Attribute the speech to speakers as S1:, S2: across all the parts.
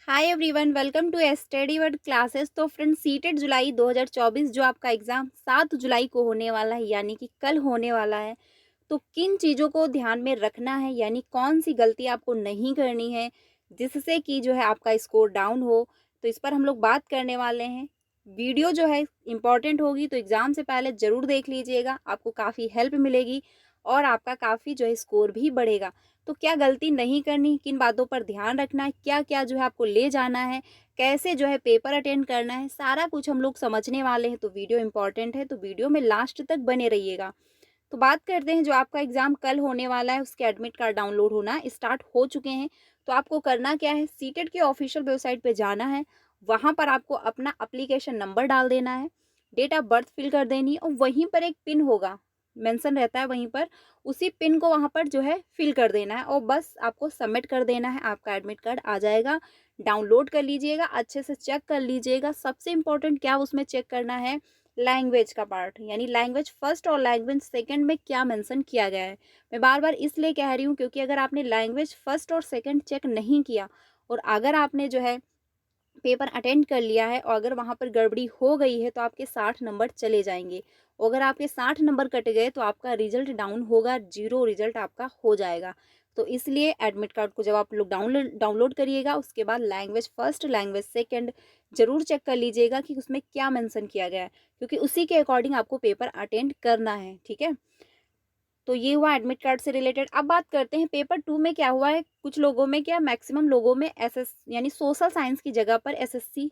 S1: Hi everyone, welcome to study word classes. तो friends, CTET जुलाई 2024 जो आपका एग्ज़ाम 7 जुलाई को होने वाला है, यानी कि कल होने वाला है। तो किन चीज़ों को ध्यान में रखना है, यानी कौन सी गलती आपको नहीं करनी है जिससे कि जो है आपका स्कोर डाउन हो, तो इस पर हम लोग बात करने वाले हैं। वीडियो जो है इम्पॉर्टेंट होगी, तो एग्ज़ाम से पहले ज़रूर देख लीजिएगा, आपको काफ़ी हेल्प मिलेगी और आपका काफ़ी जो है स्कोर भी बढ़ेगा। तो क्या गलती नहीं करनी, किन बातों पर ध्यान रखना है, क्या-क्या जो है आपको ले जाना है, कैसे जो है पेपर अटेंड करना है, सारा कुछ हम लोग समझने वाले हैं। तो वीडियो इम्पोर्टेंट है, तो वीडियो में लास्ट तक बने रहिएगा। तो बात करते हैं, जो आपका एग्ज़ाम कल होने वाला है, उसके एडमिट कार्ड डाउनलोड होना स्टार्ट हो चुके हैं। तो आपको करना क्या है, सीटेट की ऑफिशियल वेबसाइट पे जाना है, वहाँ पर आपको अपना एप्लीकेशन नंबर डाल देना है, डेट ऑफ बर्थ फिल कर देनी है और वहीं पर एक पिन होगा, मेंशन रहता है वहीं पर, उसी पिन को वहाँ पर जो है फिल कर देना है और बस आपको सबमिट कर देना है। आपका एडमिट कार्ड आ जाएगा। डाउनलोड कर लीजिएगा, अच्छे से चेक कर लीजिएगा। सबसे इम्पोर्टेंट क्या उसमें चेक करना है, लैंग्वेज का पार्ट, यानी लैंग्वेज फर्स्ट और लैंग्वेज सेकंड में क्या मेंशन किया गया है। मैं बार बार इसलिए कह रही हूँ क्योंकि अगर आपने लैंग्वेज फर्स्ट और सेकंड चेक नहीं किया और अगर आपने जो है पेपर अटेंड कर लिया है और अगर वहाँ पर गड़बड़ी हो गई है, तो आपके 60 नंबर चले जाएंगे और अगर आपके 60 नंबर कट गए तो आपका रिजल्ट डाउन होगा, जीरो रिजल्ट आपका हो जाएगा। तो इसलिए एडमिट कार्ड को जब आप लोग डाउनलोड डाउनलोड करिएगा, उसके बाद लैंग्वेज फर्स्ट लैंग्वेज सेकंड जरूर चेक कर लीजिएगा कि उसमें क्या मेंशन किया गया है, क्योंकि उसी के अकॉर्डिंग आपको पेपर अटेंड करना है। ठीक है, तो ये हुआ एडमिट कार्ड से रिलेटेड। अब बात करते हैं पेपर 2 में क्या हुआ है। कुछ लोगों में, क्या मैक्सिमम लोगों में, एसएस यानी सोशल साइंस की जगह पर एसएससी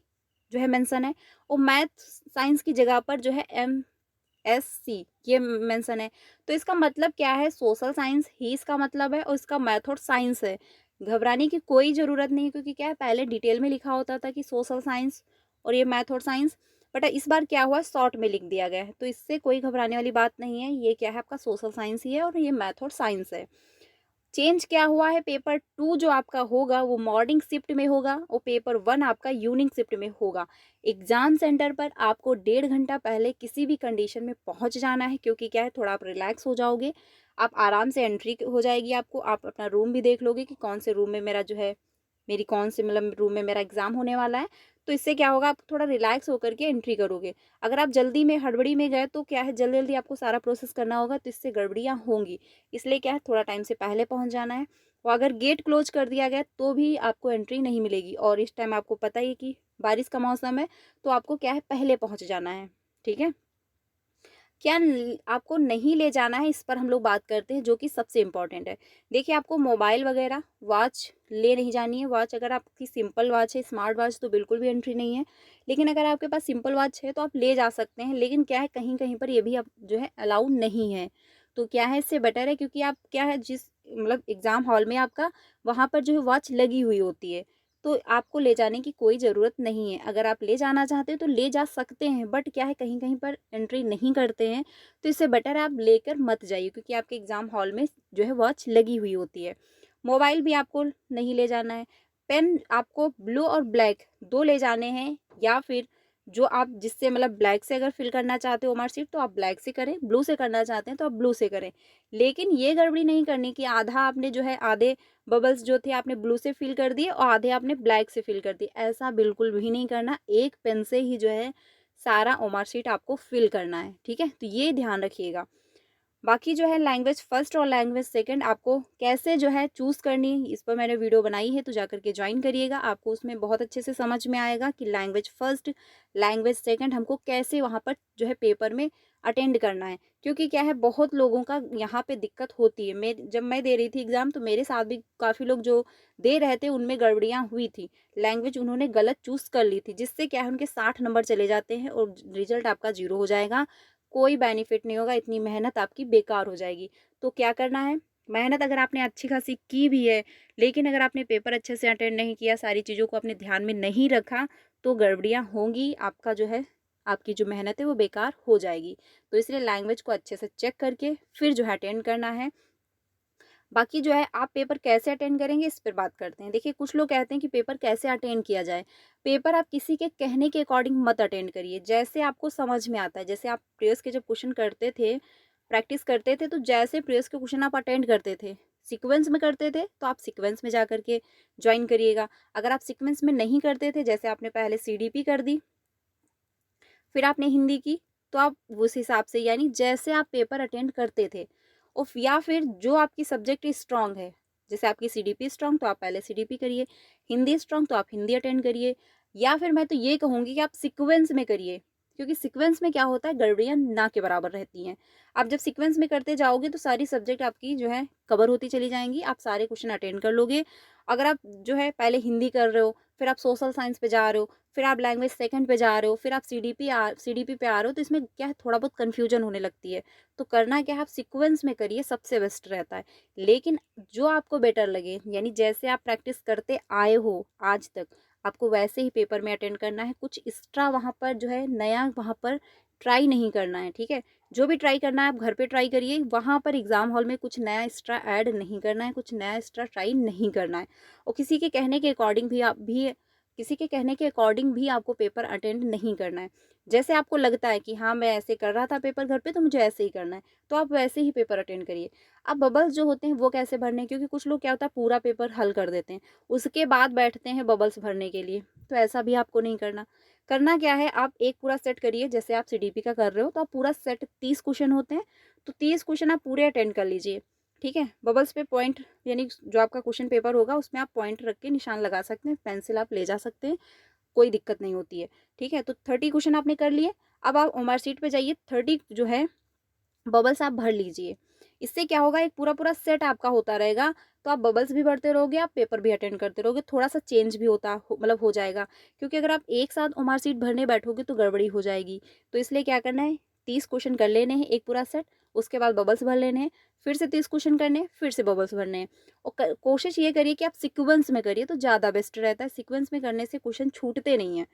S1: जो है मेंशन है और मैथ साइंस की जगह पर जो है एमएससी ये मेंशन है। तो इसका मतलब क्या है, सोशल साइंस ही इसका मतलब है और इसका मैथ और साइंस है। घबराने की कोई ज़रूरत नहीं, क्योंकि क्या है, पहले डिटेल में लिखा होता था कि सोशल साइंस और ये मैथ और साइंस, बट इस बार क्या हुआ, शॉर्ट में लिख दिया गया है। तो इससे कोई घबराने वाली बात नहीं है, ये क्या है, आपका सोशल साइंस ही है और ये मैथ और साइंस है। चेंज क्या हुआ है, पेपर 2 जो आपका होगा वो मॉर्निंग शिफ्ट में होगा और पेपर 1 आपका इवनिंग शिफ्ट में होगा। एग्जाम सेंटर पर आपको 1.5 घंटा पहले किसी भी कंडीशन में पहुंच जाना है, क्योंकि क्या है, थोड़ा आप रिलैक्स हो जाओगे, आप आराम से एंट्री हो जाएगी आपको, आप अपना रूम भी देख लोगे कि कौन से रूम में मेरा जो है, मेरी कौन से मतलब रूम में मेरा एग्जाम होने वाला है। तो इससे क्या होगा, आप थोड़ा रिलैक्स होकर के एंट्री करोगे। अगर आप जल्दी में हड़बड़ी में गए तो क्या है, जल्दी जल्दी आपको सारा प्रोसेस करना होगा, तो इससे गड़बड़ियाँ होंगी। इसलिए क्या है, थोड़ा टाइम से पहले पहुंच जाना है। और अगर गेट क्लोज कर दिया गया तो भी आपको एंट्री नहीं मिलेगी, और इस टाइम आपको पता ही है कि बारिश का मौसम है, तो आपको क्या है, पहले पहुंच जाना है। ठीक है, क्या आपको नहीं ले जाना है, इस पर हम लोग बात करते हैं, जो कि सबसे इम्पोर्टेंट है। देखिए, आपको मोबाइल वगैरह, वॉच ले नहीं जानी है। वॉच अगर आपकी सिंपल वॉच है, स्मार्ट वॉच, तो बिल्कुल भी एंट्री नहीं है। लेकिन अगर आपके पास सिंपल वॉच है तो आप ले जा सकते हैं, लेकिन क्या है, कहीं कहीं पर ये भी आप जो है अलाउ नहीं है। तो क्या है, इससे बेटर है, क्योंकि आप क्या है, जिस मतलब एग्जाम हॉल में आपका, वहाँ पर जो है वॉच लगी हुई होती है, तो आपको ले जाने की कोई ज़रूरत नहीं है। अगर आप ले जाना चाहते हैं तो ले जा सकते हैं, बट क्या है, कहीं कहीं पर एंट्री नहीं करते हैं, तो इससे बेटर है आप लेकर मत जाइए, क्योंकि आपके एग्ज़ाम हॉल में जो है वॉच लगी हुई होती है। मोबाइल भी आपको नहीं ले जाना है। पेन आपको ब्लू और ब्लैक दो ले जाने हैं, या फिर जो आप जिससे मतलब ब्लैक से अगर फिल करना चाहते हो मार्कशीट, तो आप ब्लैक से करें, ब्लू से करना चाहते हैं तो आप ब्लू से करें। लेकिन ये गड़बड़ी नहीं करनी कि आधा आपने जो है, आधे बबल्स जो थे आपने ब्लू से फिल कर दिए और आधे आपने ब्लैक से फिल कर दिए। ऐसा बिल्कुल भी नहीं करना, एक पेन से ही जो है सारा मार्कशीट आपको फिल करना है। ठीक है, तो ये ध्यान रखिएगा। बाकी जो है लैंग्वेज फर्स्ट और लैंग्वेज सेकंड आपको कैसे जो है चूज़ करनी है, इस पर मैंने वीडियो बनाई है, तो जाकर के ज्वाइन करिएगा। आपको उसमें बहुत अच्छे से समझ में आएगा कि लैंग्वेज फर्स्ट लैंग्वेज सेकंड हमको कैसे वहाँ पर जो है पेपर में अटेंड करना है। क्योंकि क्या है, बहुत लोगों का यहाँ पे दिक्कत होती है। जब मैं दे रही थी एग्ज़ाम, तो मेरे साथ भी काफ़ी लोग जो दे रहे थे उनमें गड़बड़ियाँ हुई थी। लैंग्वेज उन्होंने गलत चूज़ कर ली थी, जिससे क्या है, उनके 60 नंबर चले जाते हैं और रिजल्ट आपका जीरो हो जाएगा। कोई बेनिफिट नहीं होगा, इतनी मेहनत आपकी बेकार हो जाएगी। तो क्या करना है, मेहनत अगर आपने अच्छी खासी की भी है, लेकिन अगर आपने पेपर अच्छे से अटेंड नहीं किया, सारी चीज़ों को अपने ध्यान में नहीं रखा, तो गड़बड़ियाँ होंगी, आपका जो है, आपकी जो मेहनत है वो बेकार हो जाएगी। तो इसलिए लैंग्वेज को अच्छे से चेक करके फिर जो है अटेंड करना है। बाकी जो है, आप पेपर कैसे अटेंड करेंगे, इस पर बात करते हैं। देखिए, कुछ लोग कहते हैं कि पेपर कैसे अटेंड किया जाए। पेपर आप किसी के कहने के अकॉर्डिंग मत अटेंड करिए, जैसे आपको समझ में आता है। जैसे आप प्रीवियस के जब क्वेश्चन करते थे, प्रैक्टिस करते थे, तो जैसे प्रीवियस के क्वेश्चन आप अटेंड करते थे, सीक्वेंस में करते थे तो आप सीक्वेंस में जा कर के ज्वाइन करिएगा। अगर आप सीक्वेंस में नहीं करते थे, जैसे आपने पहले सीडीपी कर दी, फिर आपने हिंदी की, तो आप उस हिसाब से यानी जैसे आप पेपर अटेंड करते थे या फिर जो आपकी सब्जेक्ट स्ट्रांग है, जैसे आपकी सीडीपी स्ट्रांग तो आप पहले सीडीपी करिए, हिंदी स्ट्रांग तो आप हिंदी अटेंड करिए, या फिर मैं तो ये कहूँगी कि आप सीक्वेंस में करिए, क्योंकि सीक्वेंस में क्या होता है, गड़बड़ियाँ ना के बराबर रहती हैं। आप जब सीक्वेंस में करते जाओगे तो सारी सब्जेक्ट आपकी जो है कवर होती चली जाएंगी, आप सारे क्वेश्चन अटेंड कर लोगे। अगर आप जो है पहले हिंदी कर रहे हो, फिर आप सोशल साइंस पे जा रहे हो, फिर आप लैंग्वेज सेकंड पे जा रहे हो, फिर आप सीडीपी पे आ रहे हो, तो इसमें क्या है, थोड़ा बहुत कन्फ्यूजन होने लगती है। तो करना क्या है, आप सीक्वेंस में करिए, सबसे बेस्ट रहता है। लेकिन जो आपको बेटर लगे, यानी जैसे आप प्रैक्टिस करते आए हो आज तक, आपको वैसे ही पेपर में अटेंड करना है। कुछ एक्स्ट्रा वहाँ पर जो है नया वहाँ पर ट्राई नहीं करना है, ठीक है। जो भी ट्राई करना है आप घर पे ट्राई करिए, वहाँ पर एग्जाम हॉल में कुछ नया एक्स्ट्रा ऐड नहीं करना है, कुछ नया एक्स्ट्रा ट्राई नहीं करना है। और किसी के कहने के अकॉर्डिंग भी आपको पेपर अटेंड नहीं करना है। जैसे आपको लगता है कि हाँ, मैं ऐसे कर रहा था पेपर घर पे तो मुझे ऐसे ही करना है, तो आप वैसे ही पेपर अटेंड करिए। अब बबल्स जो होते हैं वो कैसे भरने हैं, क्योंकि कुछ लोग क्या होता है पूरा पेपर हल कर देते हैं, उसके बाद बैठते हैं बबल्स भरने के लिए, तो ऐसा भी आपको नहीं करना। करना क्या है, आप एक पूरा सेट करिए, जैसे आप सीडीपी का कर रहे हो तो आप पूरा सेट 30 क्वेश्चन होते हैं, तो 30 क्वेश्चन आप पूरे अटेंड कर लीजिए, ठीक है। बबल्स पे पॉइंट, यानी जो आपका क्वेश्चन पेपर होगा उसमें आप पॉइंट रख के निशान लगा सकते हैं, पेंसिल आप ले जा सकते हैं, कोई दिक्कत नहीं होती है, ठीक है। तो 30 क्वेश्चन आपने कर लिए। अब आप ओमआर सीट पे जाइए, 30 जो है बबल्स आप भर लीजिए। इससे क्या होगा, एक पूरा पूरा सेट आपका होता रहेगा, तो आप बबल्स भी भरते रहोगे, आप पेपर भी अटेंड करते रहोगे, थोड़ा सा चेंज भी मतलब हो जाएगा। क्योंकि अगर आप एक साथ ओमआर सीट भरने बैठोगे तो गड़बड़ी हो जाएगी। तो इसलिए क्या करना है, 30 क्वेश्चन कर लेने हैं एक पूरा सेट, उसके बाद बबल्स भर लेने हैं, फिर से 30 क्वेश्चन करने हैं, फिर से बबल्स भरने हैं। और कोशिश ये करिए कि आप सिक्वेंस में करिए तो ज़्यादा बेस्ट रहता है। सिक्वेंस में करने से क्वेश्चन छूटते नहीं हैं,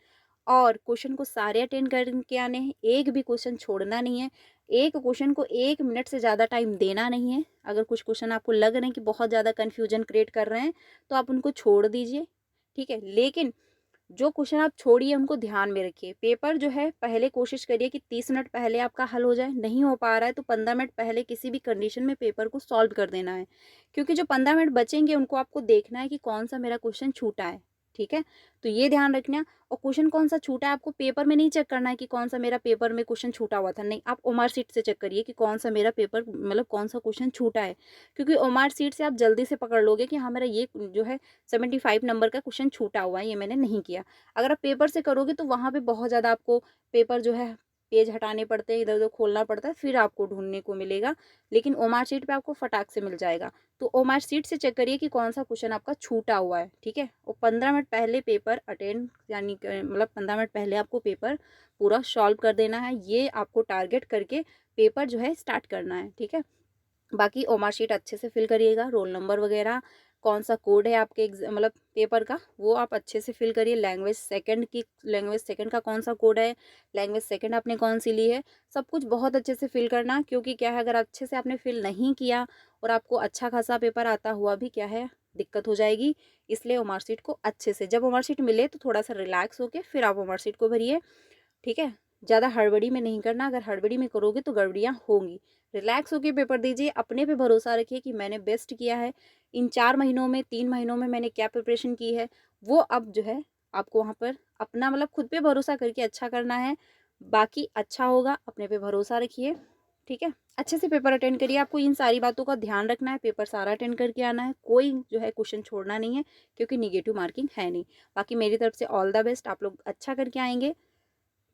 S1: और क्वेश्चन को सारे अटेंड करके आने हैं, एक भी क्वेश्चन छोड़ना नहीं है। एक क्वेश्चन को 1 मिनट से ज़्यादा टाइम देना नहीं है। अगर कुछ क्वेश्चन आपको लग रहे हैं कि बहुत ज़्यादा कन्फ्यूजन क्रिएट कर रहे हैं, तो आप उनको छोड़ दीजिए, ठीक है। लेकिन जो क्वेश्चन आप छोड़िए उनको ध्यान में रखिए। पेपर जो है पहले कोशिश करिए कि 30 मिनट पहले आपका हल हो जाए, नहीं हो पा रहा है तो 15 मिनट पहले किसी भी कंडीशन में पेपर को सॉल्व कर देना है, क्योंकि जो 15 मिनट बचेंगे उनको आपको देखना है कि कौन सा मेरा क्वेश्चन छूटा है, ठीक है। तो ये ध्यान रखना। और क्वेश्चन कौन सा छूटा है आपको पेपर में नहीं चेक करना है कि कौन सा मेरा पेपर में क्वेश्चन छूटा हुआ था, नहीं, आप ओमार सीट से चेक करिए कि कौन सा मेरा पेपर मतलब कौन सा क्वेश्चन छूटा है। क्योंकि ओमार सीट से आप जल्दी से पकड़ लोगे कि हाँ, मेरा ये जो है 75 नंबर का क्वेश्चन छूटा हुआ है, ये मैंने नहीं किया। अगर आप पेपर से करोगे तो वहाँ पे बहुत ज़्यादा आपको पेपर जो है पेज हटाने पड़ते हैं, इधर उधर खोलना पड़ता है, फिर आपको ढूंढने को मिलेगा। लेकिन ओमार शीट पे आपको फटाक से मिल जाएगा। तो ओमार शीट से चेक करिए कि कौन सा क्वेश्चन आपका छूटा हुआ है, ठीक है। और 15 मिनट पहले पेपर अटेंड, यानी मतलब 15 मिनट पहले आपको पेपर पूरा सॉल्व कर देना है। ये आपको टारगेट करके पेपर जो है स्टार्ट करना है, ठीक है। बाकी ओमार शीट अच्छे से फिल करिएगा, रोल नंबर वगैरह, कौन सा कोड है आपके मतलब पेपर का, वो आप अच्छे से फिल करिए। लैंग्वेज सेकंड का कौन सा कोड है, लैंग्वेज सेकंड आपने कौन सी ली है, सब कुछ बहुत अच्छे से फिल करना। क्योंकि क्या है, अगर अच्छे से आपने फिल नहीं किया और आपको अच्छा खासा पेपर आता हुआ भी क्या है, दिक्कत हो जाएगी। इसलिए ओमार शीट को अच्छे से, जब ओमार शीट मिले तो थोड़ा सा रिलैक्स होके फिर आप ओमार शीट को भरिए, ठीक है। ज़्यादा हड़बड़ी में नहीं करना, अगर हड़बड़ी में करोगे तो गड़बड़ियाँ होंगी। रिलैक्स होकर पेपर दीजिए, अपने पे भरोसा रखिए कि मैंने बेस्ट किया है। इन 4 महीनों में 3 महीनों में मैंने क्या प्रिपरेशन की है, वो अब जो है आपको वहाँ पर अपना मतलब खुद पे भरोसा करके अच्छा करना है। बाकी अच्छा होगा, अपने पे भरोसा रखिए, ठीक है। अच्छे से पेपर अटेंड करिए, आपको इन सारी बातों का ध्यान रखना है, पेपर सारा अटेंड करके आना है, कोई जो है क्वेश्चन छोड़ना नहीं है, क्योंकि निगेटिव मार्किंग है नहीं। बाकी मेरी तरफ से ऑल द बेस्ट, आप लोग अच्छा करके आएंगे।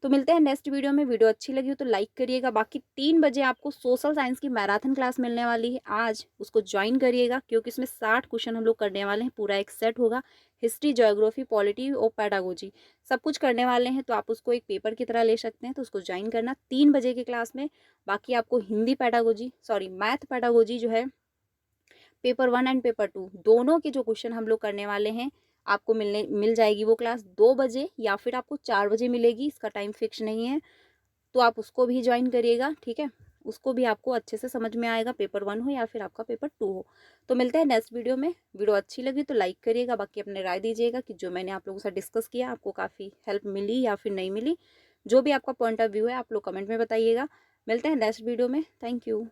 S1: तो मिलते हैं नेक्स्ट वीडियो में। वीडियो अच्छी लगी हो तो लाइक करिएगा। बाकी 3 बजे आपको सोशल साइंस की मैराथन क्लास मिलने वाली है, आज उसको ज्वाइन करिएगा, क्योंकि इसमें 60 क्वेश्चन हम लोग करने वाले हैं, पूरा एक सेट होगा। हिस्ट्री, ज्योग्राफी, पॉलिटी और पेडागोजी सब कुछ करने वाले हैं, तो आप उसको एक पेपर की तरह ले सकते हैं। तो उसको ज्वाइन करना 3 बजे की क्लास में। बाकी आपको मैथ पेडागोजी जो है पेपर 1 एंड पेपर 2 दोनों के जो क्वेश्चन हम लोग करने वाले हैं, आपको मिल जाएगी वो क्लास 2 बजे, या फिर आपको 4 बजे मिलेगी, इसका टाइम फिक्स नहीं है। तो आप उसको भी ज्वाइन करिएगा, ठीक है। उसको भी आपको अच्छे से समझ में आएगा, पेपर 1 हो या फिर आपका पेपर 2 हो। तो मिलते हैं नेक्स्ट वीडियो में। वीडियो अच्छी लगी तो लाइक करिएगा, बाकी अपने राय दीजिएगा कि जो मैंने आप लोगों से डिस्कस किया आपको काफ़ी हेल्प मिली या फिर नहीं मिली। जो भी आपका पॉइंट ऑफ व्यू है आप लोग कमेंट में बताइएगा। मिलते हैं नेक्स्ट वीडियो में। Thank you.